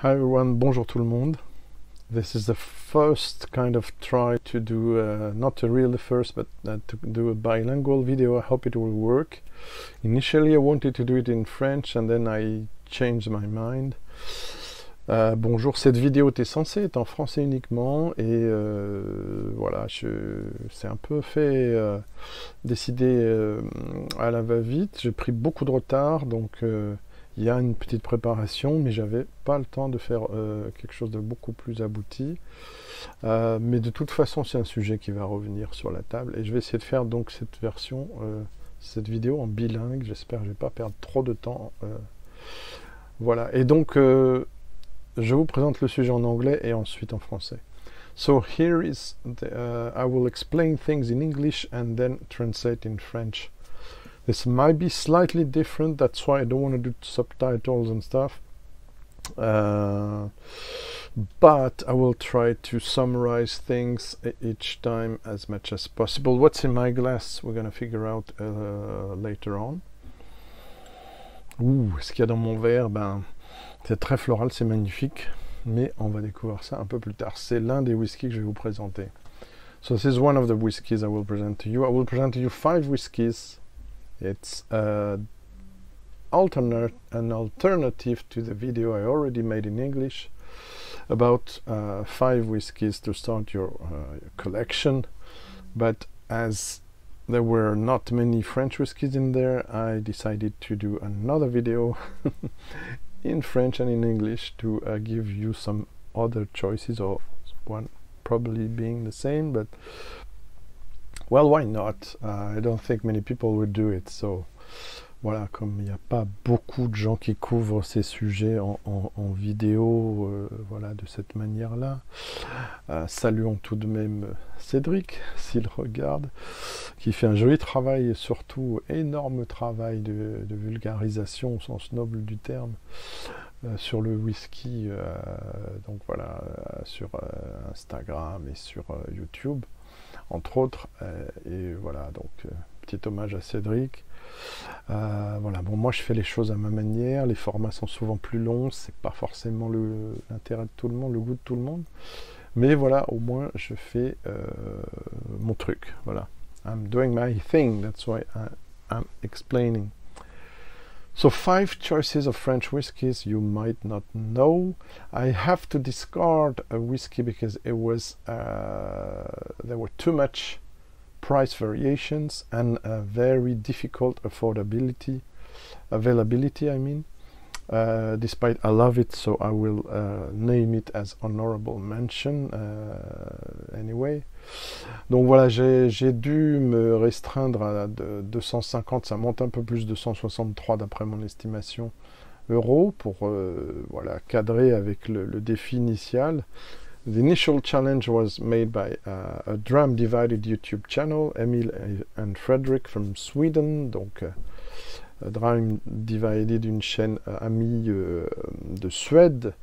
Hi everyone, bonjour tout le monde. This is the first kind of try to do, not really first, but to do a bilingual video. I hope it will work. Initially I wanted to do it in French and then I changed my mind. Bonjour, cette vidéo était censée être en français uniquement et voilà, c'est un peu fait décider à la va-vite. J'ai pris beaucoup de retard, donc il y a une petite préparation, mais j'avais pas le temps de faire quelque chose de beaucoup plus abouti. Mais de toute façon, c'est un sujet qui va revenir sur la table et je vais essayer de faire donc cette version, cette vidéo en bilingue. J'espère que je vais pas perdre trop de temps. Voilà, et donc je vous présente le sujet en anglais et ensuite en français. So here is I will explain things in English and then translate in French. This might be slightly different, that's why I don't want to do subtitles and stuff. But I will try to summarize things each time as much as possible. What's in my glass, we're going to figure out later on. Ouh, ce qu'il y a dans mon verre, ben, c'est très floral, c'est magnifique. Mais on va découvrir ça un peu plus tard. C'est l'un des whiskies que je vais vous présenter. So this is one of the whiskies I will present to you. I will present to you 5 whiskies. It's an alternative to the video I already made in English about 5 whiskies to start your collection. But as there were not many French whiskies in there, I decided to do another video in French and in English to give you some other choices, or one probably being the same, but well, why not? I don't think many people would do it. So, voilà, comme il n'y a pas beaucoup de gens qui couvrent ces sujets en vidéo, voilà, de cette manière-là. Saluons tout de même Cédric, s'il regarde, qui fait un joli travail et surtout énorme travail de vulgarisation au sens noble du terme sur le whisky, donc voilà, sur Instagram et sur YouTube, entre autres, et voilà, donc petit hommage à Cédric. Voilà, bon, moi je fais les choses à ma manière, les formats sont souvent plus longs, c'est pas forcément l'intérêt de tout le monde, le goût de tout le monde, mais voilà, au moins je fais mon truc, voilà. I'm doing my thing, that's why I'm explaining. So 5 choices of French whiskies you might not know. I have to discard a whiskey because it was there were too much price variations and very difficult availability, I mean. Despite I love it, so I will name it as honorable mention anyway. Donc voilà, j'ai dû me restreindre à 250, ça monte un peu plus de 163 d'après mon estimation euros pour voilà, cadrer avec le défi initial. The initial challenge was made by a Dram Divided YouTube channel, Emil and Frederick from Sweden, donc Dram Divided, une chaîne amie de Suède.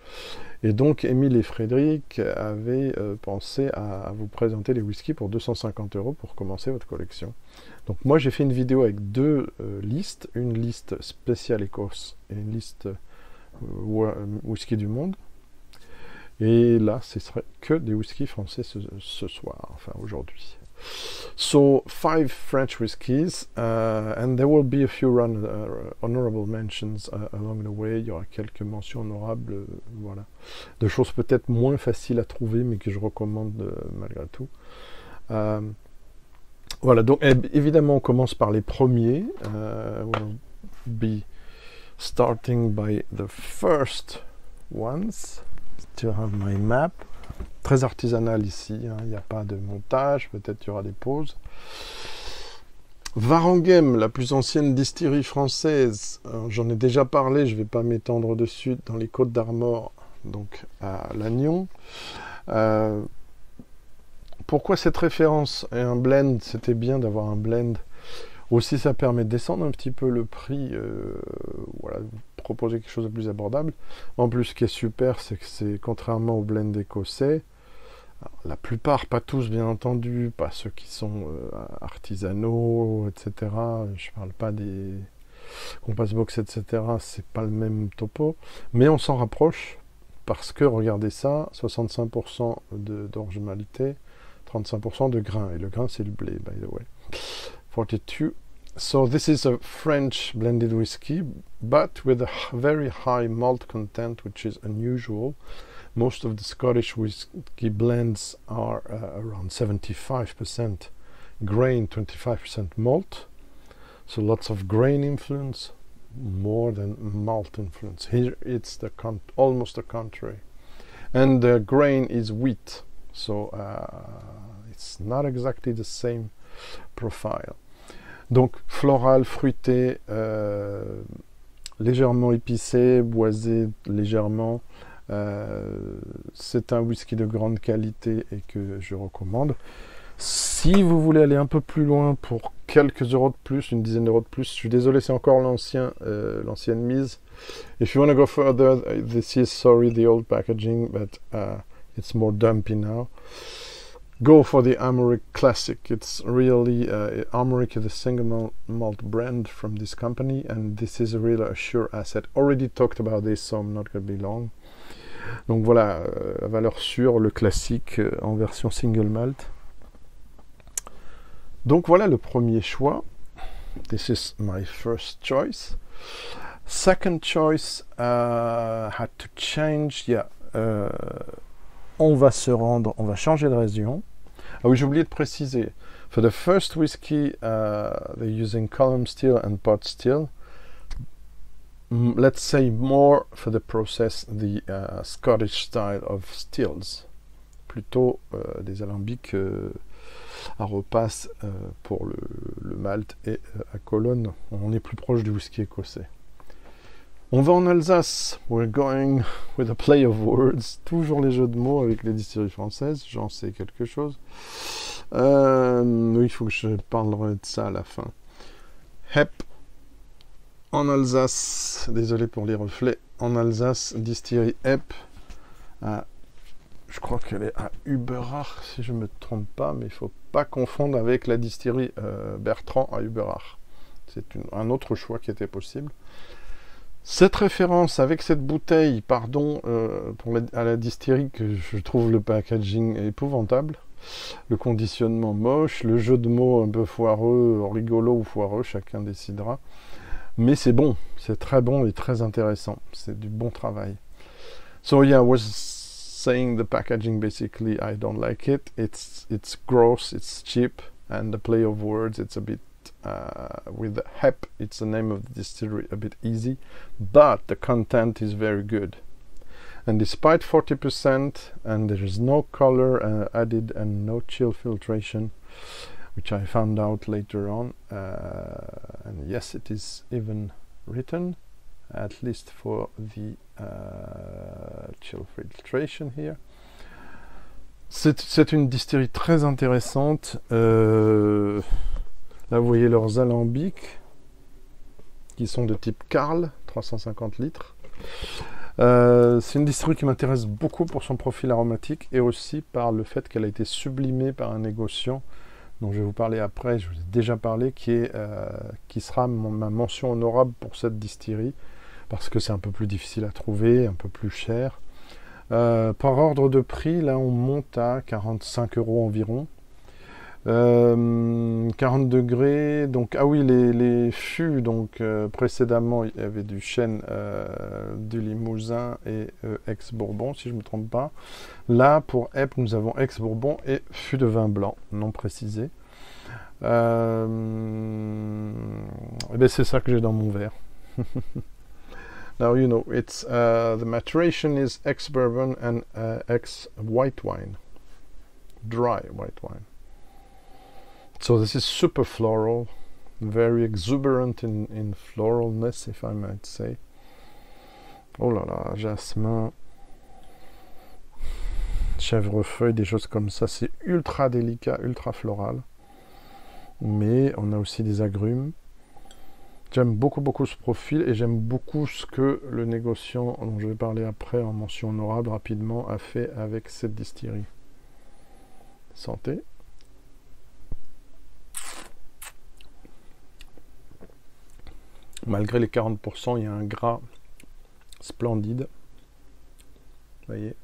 Et donc, Emile et Frédéric avaient pensé à vous présenter les whiskies pour 250 € pour commencer votre collection. Donc, moi, j'ai fait une vidéo avec 2 listes, une liste spéciale Écosse et une liste whisky du monde. Et là, ce serait que des whiskies français ce soir, enfin aujourd'hui. So 5 French whiskies, and there will be a few honorable mentions along the way. Il y aura quelques mentions honorables, voilà, de choses peut-être moins faciles à trouver, mais que je recommande malgré tout. Voilà, donc évidemment, on commence par les premiers. We'll be starting by the first ones. Still have my map. Très artisanal ici, hein, il n'y a pas de montage, peut-être il y aura des pauses. Varanghem, la plus ancienne distillerie française, j'en ai déjà parlé, je ne vais pas m'étendre dessus, dans les Côtes d'Armor, donc à Lannion. Pourquoi cette référence et un blend? C'était bien d'avoir un blend. Aussi, ça permet de descendre un petit peu le prix, voilà, proposer quelque chose de plus abordable. En plus, ce qui est super, c'est que c'est contrairement au blend écossais, alors, la plupart, pas tous bien entendu, pas ceux qui sont artisanaux, etc. Je parle pas des Compass Box, etc. C'est pas le même topo, mais on s'en rapproche parce que, regardez ça, 65% d'orge maltais, 35% de grain. Et le grain, c'est le blé, by the way. 42. So this is a French blended whiskey, but with a very high malt content, which is unusual. Most of the Scottish whiskey blends are around 75% grain, 25% malt. So lots of grain influence, more than malt influence. Here it's almost the contrary. And the grain is wheat, so it's not exactly the same profile. Donc floral, fruité, légèrement épicé, boisé légèrement. C'est un whisky de grande qualité et que je recommande. Si vous voulez aller un peu plus loin pour quelques euros de plus, une dizaine d'euros de plus, je suis désolé, c'est encore l'ancienne mise. If you want to go further, this is, sorry, the old packaging, but it's more dumpy now. Go for the Armoric Classic. It's really, Armoric is a single malt brand from this company, and this is really a sure asset. Already talked about this, so I'm not going to be long. Donc voilà, la valeur sûre, le classique en version single malt. Donc voilà le premier choix. This is my first choice. Second choice had to change. Yeah, on va changer de région. Ah oui, j'ai oublié de préciser. For the first whiskey, they're using column still and pot still. Let's say more for the process, the Scottish style of stills. Plutôt des alambics à repasse pour le malt et à colonne. On est plus proche du whisky écossais. On va en Alsace. We're going with a play of words. Toujours les jeux de mots avec les distilleries françaises. J'en sais quelque chose. Oui, il faut que je parlerai de ça à la fin. Hep. En Alsace. Désolé pour les reflets. En Alsace, distillerie Hep. Je crois qu'elle est à Uberach, si je ne me trompe pas, mais il ne faut pas confondre avec la distillerie Bertrand à Uberach. C'est un autre choix qui était possible. Cette référence avec cette bouteille, pardon, à la distillerie, que je trouve le packaging épouvantable, le conditionnement moche, le jeu de mots un peu foireux, rigolo ou foireux, chacun décidera. Mais c'est bon, c'est très bon et très intéressant. C'est du bon travail. So yeah, I was saying the packaging, basically I don't like it. It's gross, it's cheap, and the play of words, it's a bit with the Hep, it's the name of the distillery, a bit easy, but the content is very good. And despite 40%, and there is no color added and no chill filtration, which I found out later on, and yes, it is even written, at least for the chill filtration here. C'est une distillerie très intéressante. Là, vous voyez leurs alambics qui sont de type Carl, 350 litres. C'est une distillerie qui m'intéresse beaucoup pour son profil aromatique et aussi par le fait qu'elle a été sublimée par un négociant dont je vais vous parler après, je vous ai déjà parlé, qui sera ma mention honorable pour cette distillerie, parce que c'est un peu plus difficile à trouver, un peu plus cher. Par ordre de prix, là on monte à 45 € environ. 40 degrés, donc ah oui, les fûts, donc précédemment il y avait du chêne, du Limousin et ex-Bourbon, si je ne me trompe pas. Là pour Hep, nous avons ex-Bourbon et fût de vin blanc, non précisé. Et bien c'est ça que j'ai dans mon verre. Now you know, it's the maturation is ex-bourbon and ex-white wine, dry white wine. So this is super floral, very exuberant in floralness, if I might say. Oh là là, jasmin, chèvrefeuille, des choses comme ça, c'est ultra délicat, ultra floral. Mais on a aussi des agrumes. J'aime beaucoup ce profil et j'aime beaucoup ce que le négociant, dont je vais parler après en mention honorable rapidement, a fait avec cette distillerie. Santé. Malgré les 40%, il y a un gras splendide. voyez,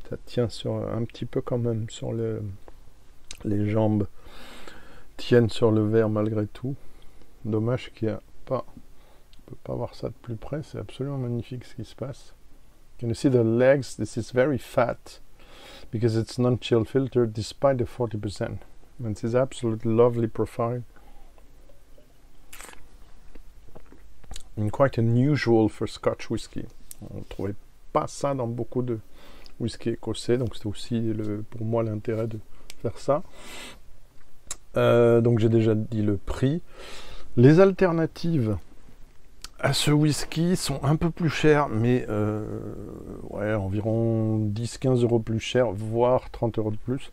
ça tient sur un petit peu quand même sur les jambes tiennent sur le verre malgré tout. Dommage qu'il n'y a pas, on peut pas voir ça de plus près. C'est absolument magnifique ce qui se passe. Can you see the legs? This is very fat because it's non-chill filtered despite the 40%. And this is absolutely lovely profile. And quite unusual for Scotch whisky. On ne trouvait pas ça dans beaucoup de whisky écossais, donc c'est aussi pour moi l'intérêt de faire ça. Donc j'ai déjà dit le prix. Les alternatives à ce whisky sont un peu plus chères, mais ouais, environ 10-15 € plus cher, voire 30 € de plus.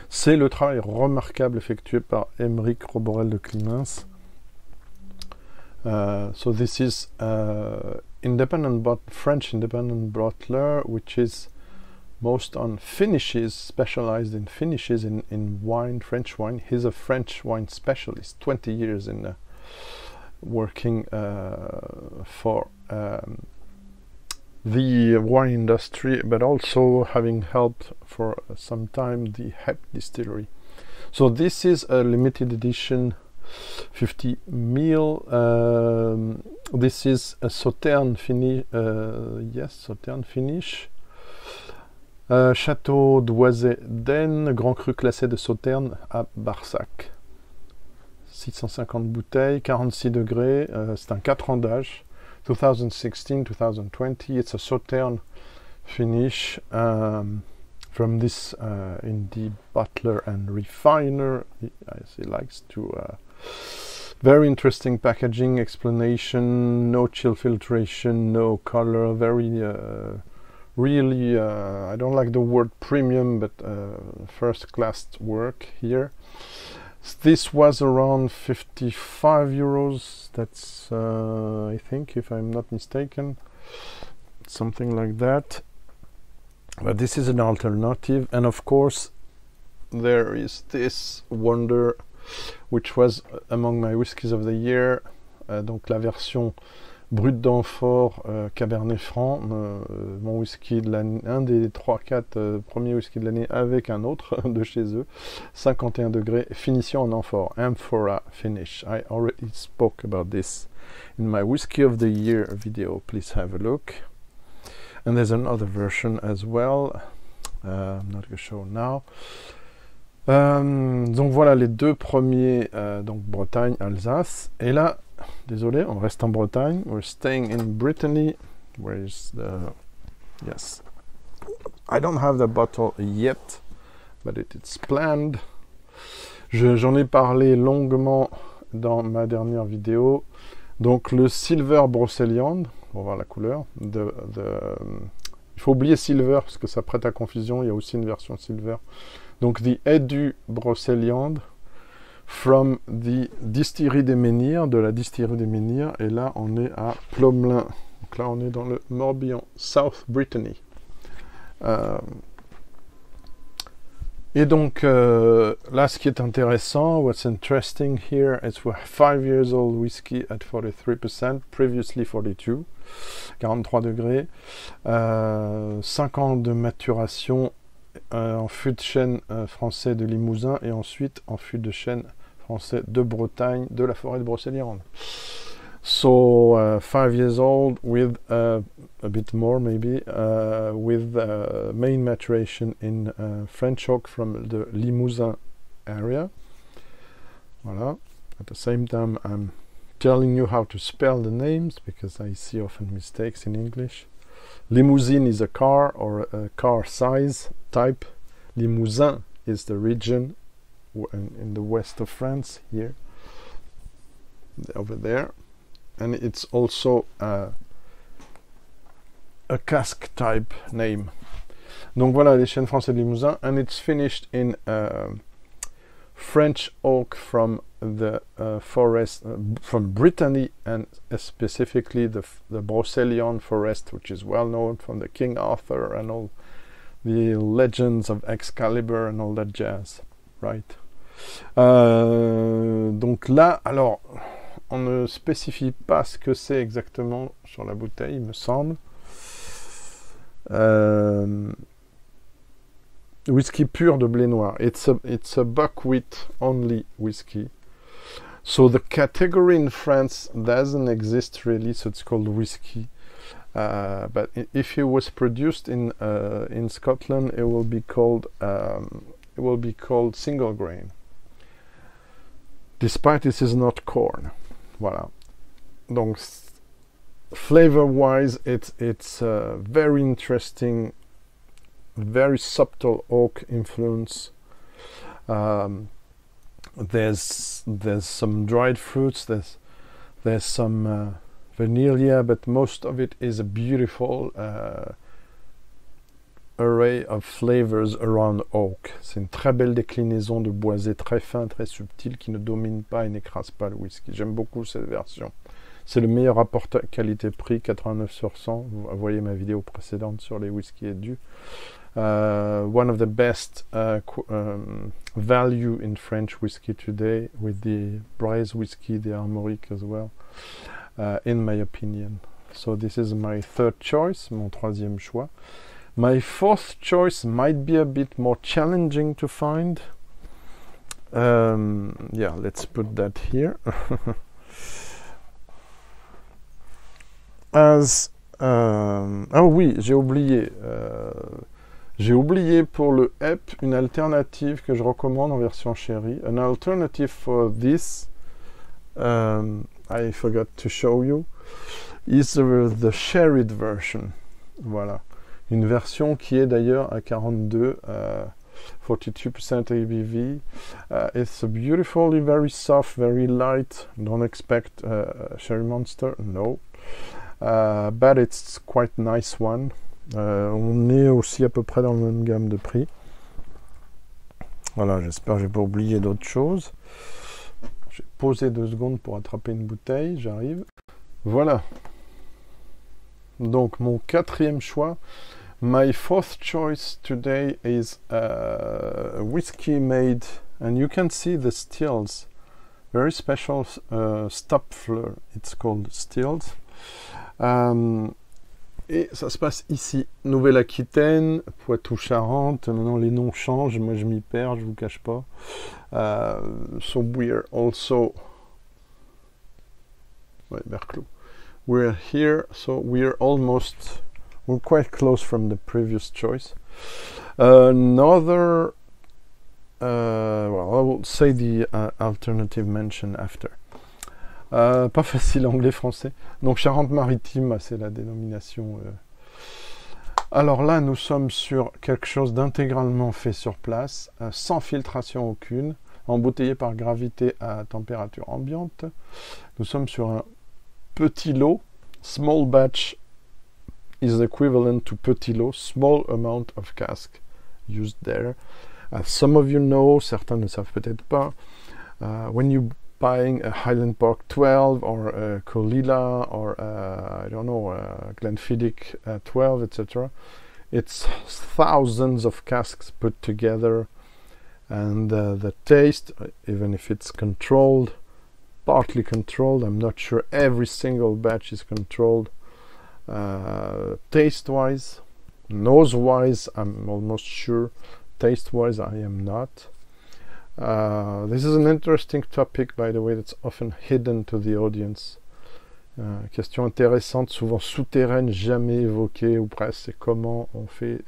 C'est le travail remarquable effectué par Aymeric Roborel de Climens. So this is French independent bottler, which is most on finishes, specialized in finishes in wine, French wine. He's a French wine specialist, 20 years in working for the wine industry, but also having helped for some time the Hep distillery. So this is a limited edition 50 ml. This is a Sauterne finish. Yes, Sauterne finish. Château d'Oisey d'Aisne, Grand Cru classé de Sauterne à Barsac. 650 bouteilles, 46 degrés. C'est un 4 ans d'âge. 2016-2020. It's a Sauterne finish from this indie butler and refiner. He likes to very interesting packaging, explanation, no chill filtration, no color, very really I don't like the word premium, but first class work here. This was around 55 euros. That's I think, if I'm not mistaken, something like that. But this is an alternative, and of course there is this wonder, which was among my whiskies of the year, donc la version Brut d'Amphore Cabernet Franc, mon whisky de l'année, un des 3-4 premiers whiskies de l'année avec un autre de chez eux, 51 degrés, finition en amphore, Amphora finish. I already spoke about this in my Whisky of the Year video, please have a look. And there's another version as well, I'm not going to show now. Donc voilà les deux premiers, donc Bretagne, Alsace, et là, désolé, on reste en Bretagne. We're staying in Brittany. Where is the... Yes. I don't have the bottle yet, but it's planned. J'en ai parlé longuement dans ma dernière vidéo. Donc le Silver Brocéliande, on va voir la couleur. Il faut oublier Silver parce que ça prête à confusion. Il y a aussi une version Silver. Donc the Edu Brocéliande. From the distillerie des Menhirs, de la distillerie des Menhirs, et là on est à Plomelin. Donc là on est dans le Morbihan, South Brittany. Et donc là ce qui est intéressant, what's interesting here is we're 5 years old whiskey at 43%, previously 42, 43 degrés, 5 ans de maturation en fût de chêne français de Limousin et ensuite en fût de chêne français de Bretagne, de la forêt de Brocéliande. So 5 years old with a bit more maybe, with main maturation in French oak from the Limousin area. Voilà. At the same time I'm telling you how to spell the names because I see often mistakes in English. Limousin is a car or a car size type. Limousin is the region in the west of France, here, over there, and it's also a cask type name. Donc voilà les chênes français de Limousin, and it's finished in French oak from the forest from Brittany, and specifically the Brocéliande forest, which is well known from the King Arthur and all the legends of Excalibur and all that jazz, right? Donc là, alors, on ne spécifie pas ce que c'est exactement sur la bouteille, il me semble. Whisky pur de blé noir. It's a buckwheat only whiskey. So the category in France doesn't exist really, so it's called whiskey. But if it was produced in Scotland, it will be called single grain. Despite this is not corn. Voilà. Donc flavor-wise, it's very interesting, very subtle oak influence. There's some dried fruits. There's some vanilla, but most of it is a beautiful array of flavors around oak. C'est une très belle déclinaison de boisé très fin, très subtil, qui ne domine pas et n'écrase pas le whisky. J'aime beaucoup cette version. C'est le meilleur rapport qualité-prix, 89 sur 100. Vous voyez ma vidéo précédente sur les whisky et du. One of the best value in French whiskey today, with the Braise whiskey, the Armorique as well, in my opinion. So this is my third choice, mon troisième choix. My fourth choice might be a bit more challenging to find. Yeah, let's put that here. Ah oui, j'ai oublié pour le EP une alternative que je recommande en version sherry. An alternative for this, I forgot to show you, is the sherried version. Voilà. Une version qui est d'ailleurs à 42, 42% ABV. It's a beautifully very soft, very light. Don't expect Sherry Monster, no. But it's quite nice one. On est aussi à peu près dans la même gamme de prix. Voilà, j'espère que j'ai pas oublié d'autres choses. J'ai posé 2 secondes pour attraper une bouteille, j'arrive. Voilà. Donc mon quatrième choix. My fourth choice today is a whiskey made, and you can see the stills. Very special Stopfler, it's called stills. Et ça se passe ici, Nouvelle-Aquitaine, Poitou-Charentes. Maintenant les noms changent, moi je m'y perds, je vous cache pas. So we're also, ouais, Berclos. We're here, so we're quite close from the previous choice. Another, well, I will say the alternative mention after. Pas facile anglais-français. Donc Charente-Maritime, c'est la dénomination. Alors là, nous sommes sur quelque chose d'intégralement fait sur place, sans filtration aucune, embouteillé par gravité à température ambiante. Nous sommes sur un petit lot. Small batch is equivalent to petit lot, small amount of cask used there. As some of you know, certains ne savent peut-être pas, when you buying a Highland Park 12 or a Colilla or I don't know, Glenfiddich 12, etc. It's thousands of casks put together, and the taste, even if it's controlled, partly controlled, I'm not sure every single batch is controlled. Taste-wise, nose-wise, I'm almost sure. Taste-wise, I am not. This is an interesting topic, by the way, that's often hidden to the audience. Question intéressante, souvent souterraine, jamais évoquée, ou presque, c'est comment on fait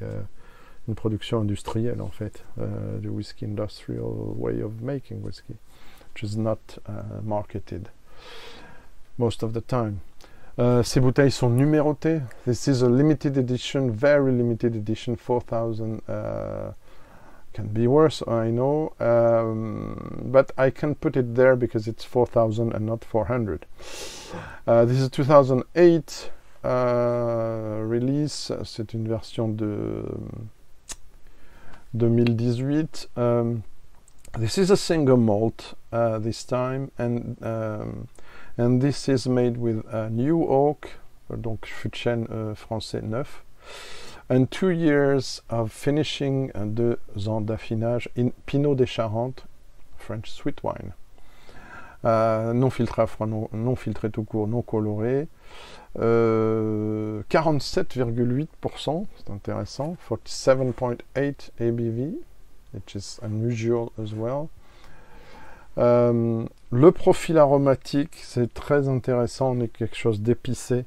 une production industrielle, en fait, the whisky industrial way of making whiskey, which is not marketed most of the time. Ces bouteilles sont numérotées. This is a limited edition, very limited edition, 4,000. Can be worse, I know, but I can put it there because it's 4,000 and not 400. This is 2008 release. C'est une version de 2018. This is a single malt this time, and this is made with new oak, donc fût de chêne français neuf. And 2 years of finishing, 2 ans d'affinage in Pinot des Charentes, French sweet wine. non filtré à froid, non filtré tout court, non coloré. 47,8%, c'est intéressant. 47.8 ABV, which is unusual as well. Le profil aromatique, c'est très intéressant. On est quelque chose d'épicé.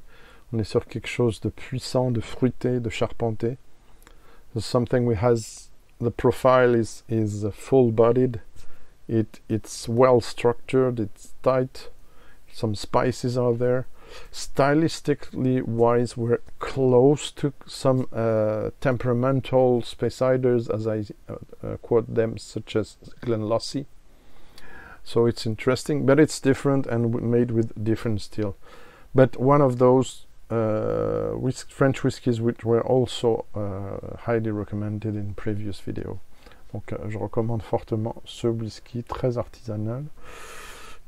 On est sur quelque chose de puissant, de fruité, de charpenté. So something which has the profile is full-bodied. It's well structured. It's tight. Some spices are there. Stylistically wise, we're close to some temperamental Speyside, as I quote them, such as Glenlossie. So it's interesting, but it's different and made with different steel. But one of those French whiskies which were also highly recommended in previous video. Donc je recommande fortement ce whisky très artisanal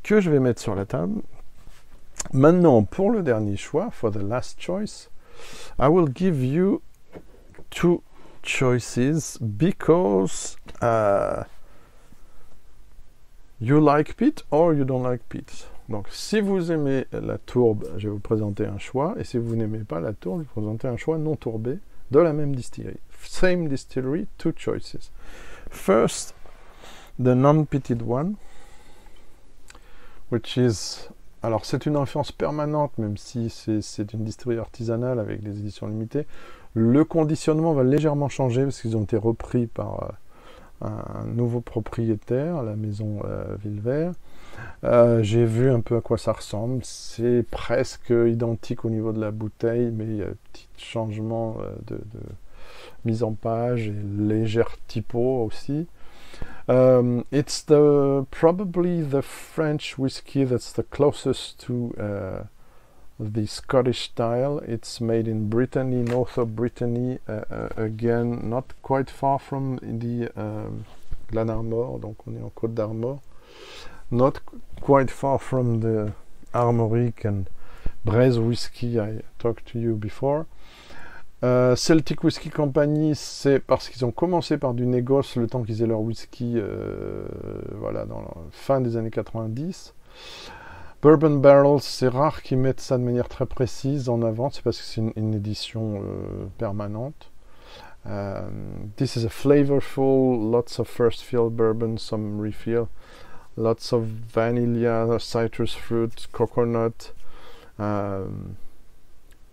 que je vais mettre sur la table. Maintenant, pour le dernier choix, for the last choice, I will give you two choices because you like peat or you don't like peat. Donc, si vous aimez la tourbe, je vais vous présenter un choix, et si vous n'aimez pas la tourbe, je vais vous présenter un choix non tourbé de la même distillerie. Same distillery, two choices. First, the non-peated one, which is... Alors, c'est une influence permanente, même si c'est une distillerie artisanale avec des éditions limitées. Le conditionnement va légèrement changer parce qu'ils ont été repris par un nouveau propriétaire, la maison Villevert. J'ai vu un peu à quoi ça ressemble. C'est presque identique au niveau de la bouteille, mais il y a un petit changement de mise en page et légère typo aussi. It's probably the French whiskey that's the closest to the Scottish style. It's made in Brittany, north of Brittany, again, not quite far from the Glenarmor, donc on est en Côte d'Armor. Not quite far from the Armorique and Braise whiskey I talked to you before. Celtic Whisky Company, c'est parce qu'ils ont commencé par du négoce le temps qu'ils aient leur whisky voilà, dans la fin des années 90. Bourbon Barrels, c'est rare qu'ils mettent ça de manière très précise en avant, c'est parce que c'est une édition permanente. This is a flavorful, lots of first fill bourbon, some refill, lots of vanilla, citrus fruit, coconut,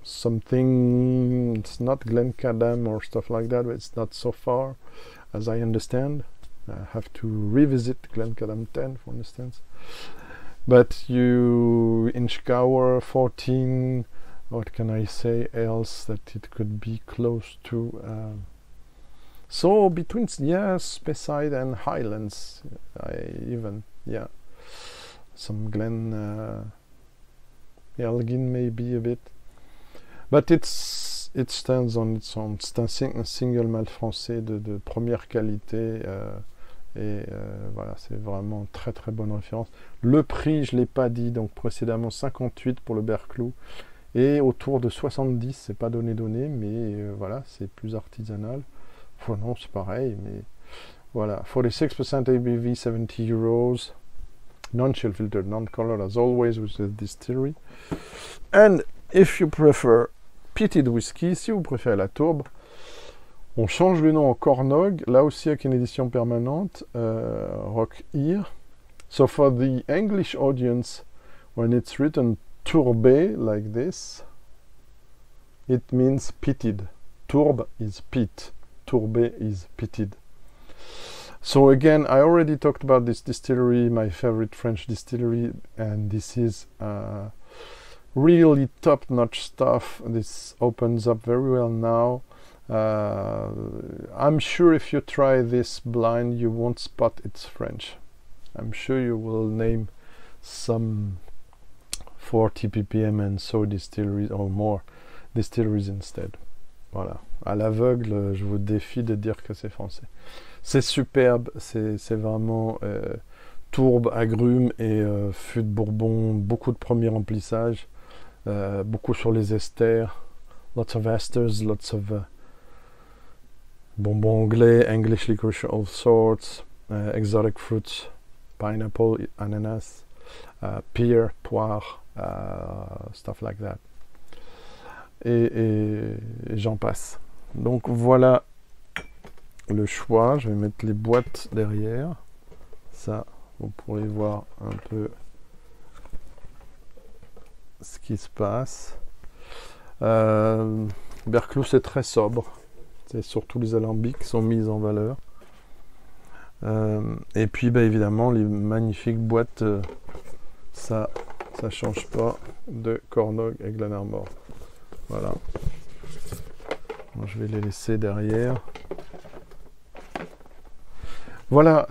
something, it's not Glencadam or stuff like that, but it's not so far as I understand. I have to revisit Glencadam 10, for instance. But you, Inchgower 14, what can I say else that it could be close to? So between, yes, Speyside and Highlands, yeah. Some Glen Elgin maybe a bit. But it stands on its own. C'est un single malt français de première qualité. Voilà, c'est vraiment très très bonne référence. Le prix, je ne l'ai pas dit, donc précédemment 58 pour le Berclou et autour de 70, c'est pas donné, mais voilà, c'est plus artisanal. Enfin, non, c'est pareil, mais voilà. 46% ABV, 70 euros. Non-chill filtered, non-colored as always with the distillery. And if you prefer peated whisky, si vous préférez la tourbe, on change le nom en Cornog, là aussi avec une édition permanente, Rock Ear. So for the English audience, when it's written tourbé like this, it means peated. Tourbe is peat, tourbé is peated. So again, I already talked about this distillery, my favorite French distillery, and this is really top-notch stuff. This opens up very well now. I'm sure if you try this blind, you won't spot it's French. I'm sure you will name some 40 ppm and so distilleries or more distilleries instead. Voilà. À l'aveugle, je vous défie de dire que c'est français. C'est superbe, c'est vraiment tourbe, agrumes et fût de Bourbon, beaucoup de premier remplissage, beaucoup sur les esters, lots of esters, lots of bonbons anglais, English licorice of all sorts, exotic fruits, pineapple, ananas, pear, poire, stuff like that. Et j'en passe. Donc voilà le choix. Je vais mettre les boîtes derrière. Ça, vous pourrez voir un peu ce qui se passe. Berclus c'est très sobre. C'est surtout les alambics qui sont mis en valeur. Et puis évidemment les magnifiques boîtes, ça change pas, de Kornog et Glenarmor. Voilà. Bon, je vais les laisser derrière. Voilà.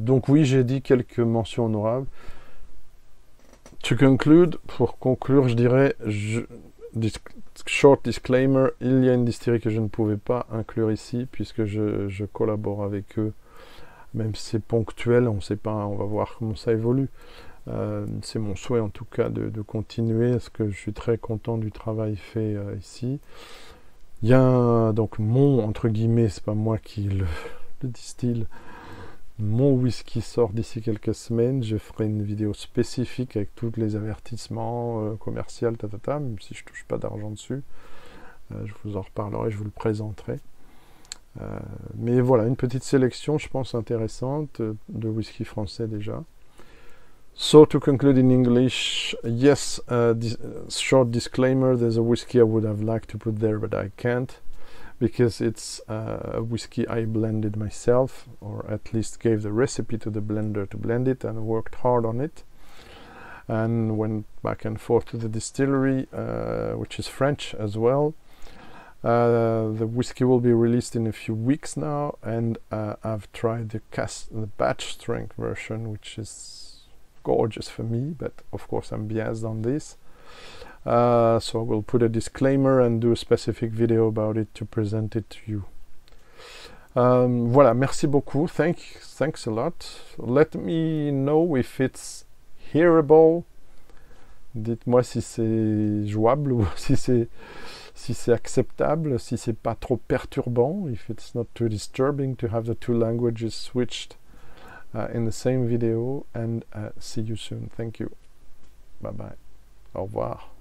Donc oui, j'ai dit quelques mentions honorables. To conclude, pour conclure, je dirais, short disclaimer, il y a une distillerie que je ne pouvais pas inclure ici, puisque je collabore avec eux, même si c'est ponctuel, on sait pas, on va voir comment ça évolue. C'est mon souhait en tout cas de continuer, parce que je suis très content du travail fait ici. Il y a donc mon, entre guillemets, c'est pas moi qui le distille, mon whisky sort d'ici quelques semaines. Je ferai une vidéo spécifique avec tous les avertissements commerciaux, même si je touche pas d'argent dessus. Je vous en reparlerai, je vous le présenterai. Mais voilà, une petite sélection, je pense, intéressante de whisky français déjà. So to conclude in English, yes, short disclaimer, there's a whiskey I would have liked to put there, but I can't, because it's a whiskey I blended myself, or at least gave the recipe to the blender to blend it and worked hard on it, and went back and forth to the distillery, which is French as well. The whiskey will be released in a few weeks now, and I've tried the batch strength version, which is gorgeous for me, but of course I'm biased on this. So I will put a disclaimer and do a specific video about it to present it to you. Voilà, merci beaucoup. Thanks a lot. Let me know if it's hearable. Dites-moi si c'est jouable ou si c'est acceptable, si c'est pas trop perturbant, if it's not too disturbing to have the two languages switched in the same video, and see you soon. Thank you. Bye bye. Au revoir.